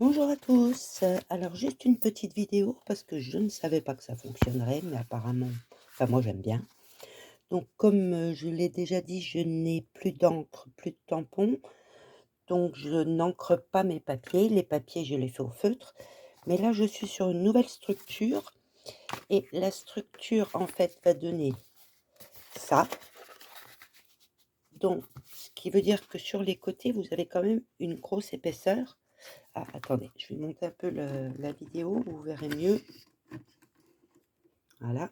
Bonjour à tous. Alors juste une petite vidéo parce que je ne savais pas que ça fonctionnerait, mais apparemment, enfin moi j'aime bien. Donc comme je l'ai déjà dit, je n'ai plus d'encre, plus de tampons, donc je n'encre pas mes papiers. Les papiers, je les fais au feutre. Mais là, je suis sur une nouvelle structure et la structure en fait va donner ça. Donc, ce qui veut dire que sur les côtés, vous avez quand même une grosse épaisseur. Ah, attendez, je vais monter un peu la vidéo, vous verrez mieux. Voilà.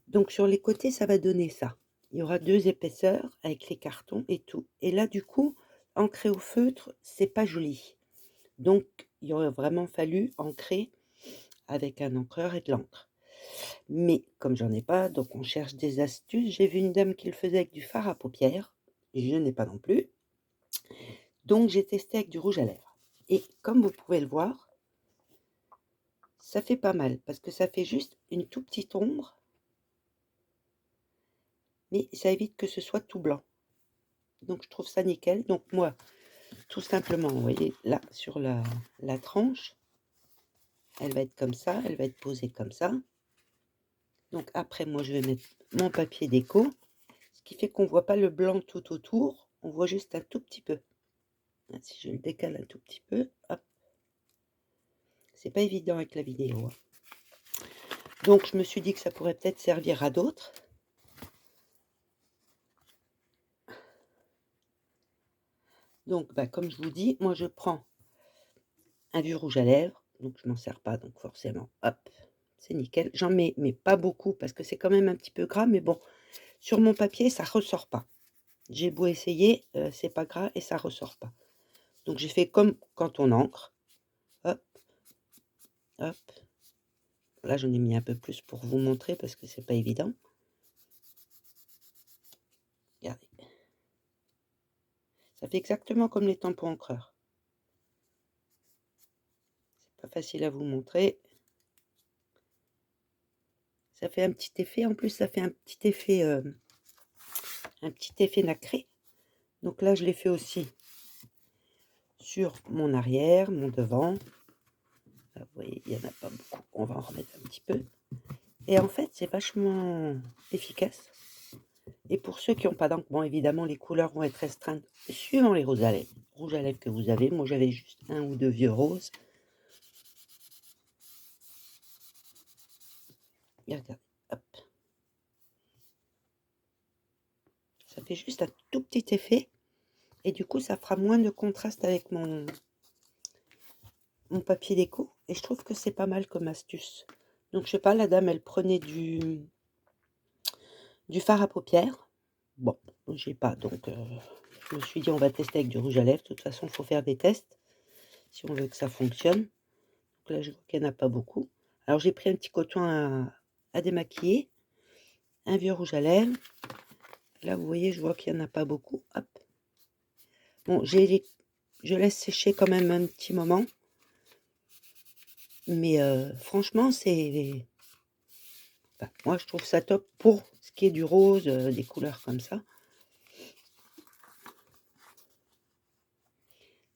Donc sur les côtés, ça va donner ça. Il y aura 2 épaisseurs avec les cartons et tout. Et là, du coup, ancrer au feutre, c'est pas joli. Donc il aurait vraiment fallu ancrer avec un encreur et de l'encre. Mais comme j'en ai pas, donc on cherche des astuces. J'ai vu une dame qui le faisait avec du fard à paupières. Je n'ai pas non plus. Donc j'ai testé avec du rouge à lèvres. Et comme vous pouvez le voir, ça fait pas mal parce que ça fait juste une toute petite ombre, mais ça évite que ce soit tout blanc. Donc je trouve ça nickel. Donc moi, tout simplement, vous voyez, là, sur la tranche, elle va être comme ça, elle va être posée comme ça. Donc après, moi, je vais mettre mon papier déco, ce qui fait qu'on voit pas le blanc tout autour, on voit juste un tout petit peu. Ah, si je le décale un tout petit peu, hop, c'est pas évident avec la vidéo, hein. Donc je me suis dit que ça pourrait peut-être servir à d'autres. Donc, bah, comme je vous dis, moi, je prends un vieux rouge à lèvres, donc je m'en sers pas, donc forcément, hop, c'est nickel. J'en mets, mais pas beaucoup, parce que c'est quand même un petit peu gras, mais bon, sur mon papier, ça ressort pas. J'ai beau essayer, c'est pas gras et ça ressort pas. Donc j'ai fait comme quand on encre. Hop, hop. Là, j'en ai mis un peu plus pour vous montrer parce que c'est pas évident. Regardez. Ça fait exactement comme les tampons encreurs. C'est pas facile à vous montrer. Ça fait un petit effet. En plus, ça fait un petit effet nacré. Donc là, je l'ai fait aussi sur mon arrière, mon devant. Là, vous voyez, il n'y en a pas beaucoup. On va en remettre un petit peu. Et en fait, c'est vachement efficace. Et pour ceux qui n'ont pas d'encre, bon, évidemment, les couleurs vont être restreintes suivant les rouges à lèvres que vous avez. Moi, j'avais juste un ou deux vieux roses. Et regardez, hop. Ça fait juste un tout petit effet. Et du coup, ça fera moins de contraste avec mon papier déco. Et je trouve que c'est pas mal comme astuce. Donc, je sais pas, la dame, elle prenait du fard à paupières. Bon, j'ai pas, donc je me suis dit, on va tester avec du rouge à lèvres. De toute façon, il faut faire des tests si on veut que ça fonctionne. Donc là, je vois qu'il n'y en a pas beaucoup. Alors, j'ai pris un petit coton à démaquiller, un vieux rouge à lèvres. Là, vous voyez, je vois qu'il n'y en a pas beaucoup. Hop. Bon, je laisse sécher quand même un petit moment. Mais franchement, enfin, moi, je trouve ça top pour ce qui est du rose, des couleurs comme ça.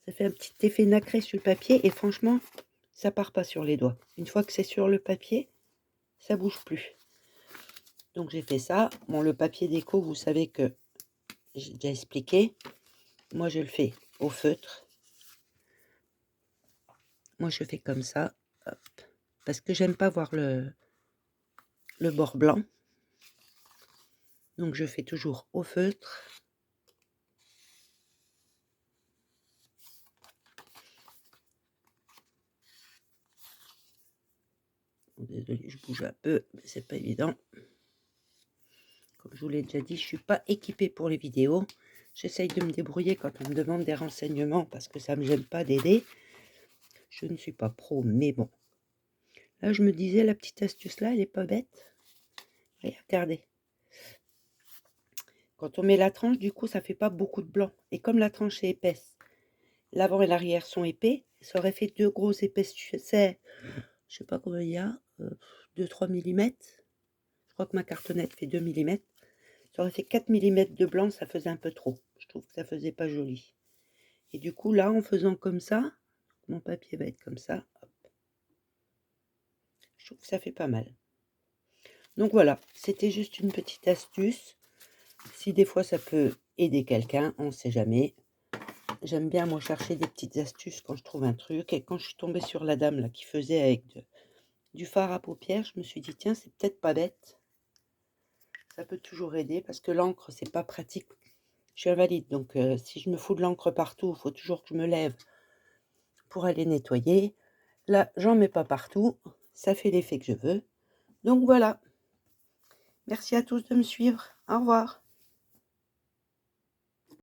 Ça fait un petit effet nacré sur le papier et franchement, ça part pas sur les doigts. Une fois que c'est sur le papier, ça bouge plus. Donc j'ai fait ça. Bon, le papier déco, vous savez que j'ai déjà expliqué. Moi, je le fais au feutre. Moi, je fais comme ça. Hop. Parce que j'aime pas voir le bord blanc. Donc je fais toujours au feutre. Désolée, je bouge un peu, mais c'est pas évident. Comme je vous l'ai déjà dit, je suis pas équipée pour les vidéos. J'essaye de me débrouiller quand on me demande des renseignements parce que ça me gêne pas d'aider. Je ne suis pas pro, mais bon. Là, je me disais, la petite astuce là, elle est pas bête. Regardez. Quand on met la tranche, du coup, ça fait pas beaucoup de blanc. Et comme la tranche est épaisse, l'avant et l'arrière sont épais, ça aurait fait deux grosses épaisseurs. Je sais pas combien il y a, 2-3 mm. Je crois que ma cartonnette fait 2 mm. Ça aurait fait 4 mm de blanc, ça faisait un peu trop. Je trouve que ça faisait pas joli. Et du coup, là, en faisant comme ça, mon papier va être comme ça. Hop. Je trouve que ça fait pas mal. Donc voilà, c'était juste une petite astuce. Si des fois ça peut aider quelqu'un, on ne sait jamais. J'aime bien moi chercher des petites astuces quand je trouve un truc. Et quand je suis tombée sur la dame là qui faisait avec du fard à paupières, je me suis dit tiens, c'est peut-être pas bête. Ça peut toujours aider parce que l'encre, c'est pas pratique. Je suis invalide, donc si je me fous de l'encre partout, il faut toujours que je me lève pour aller nettoyer. Là, j'en mets pas partout, ça fait l'effet que je veux. Donc voilà. Merci à tous de me suivre. Au revoir.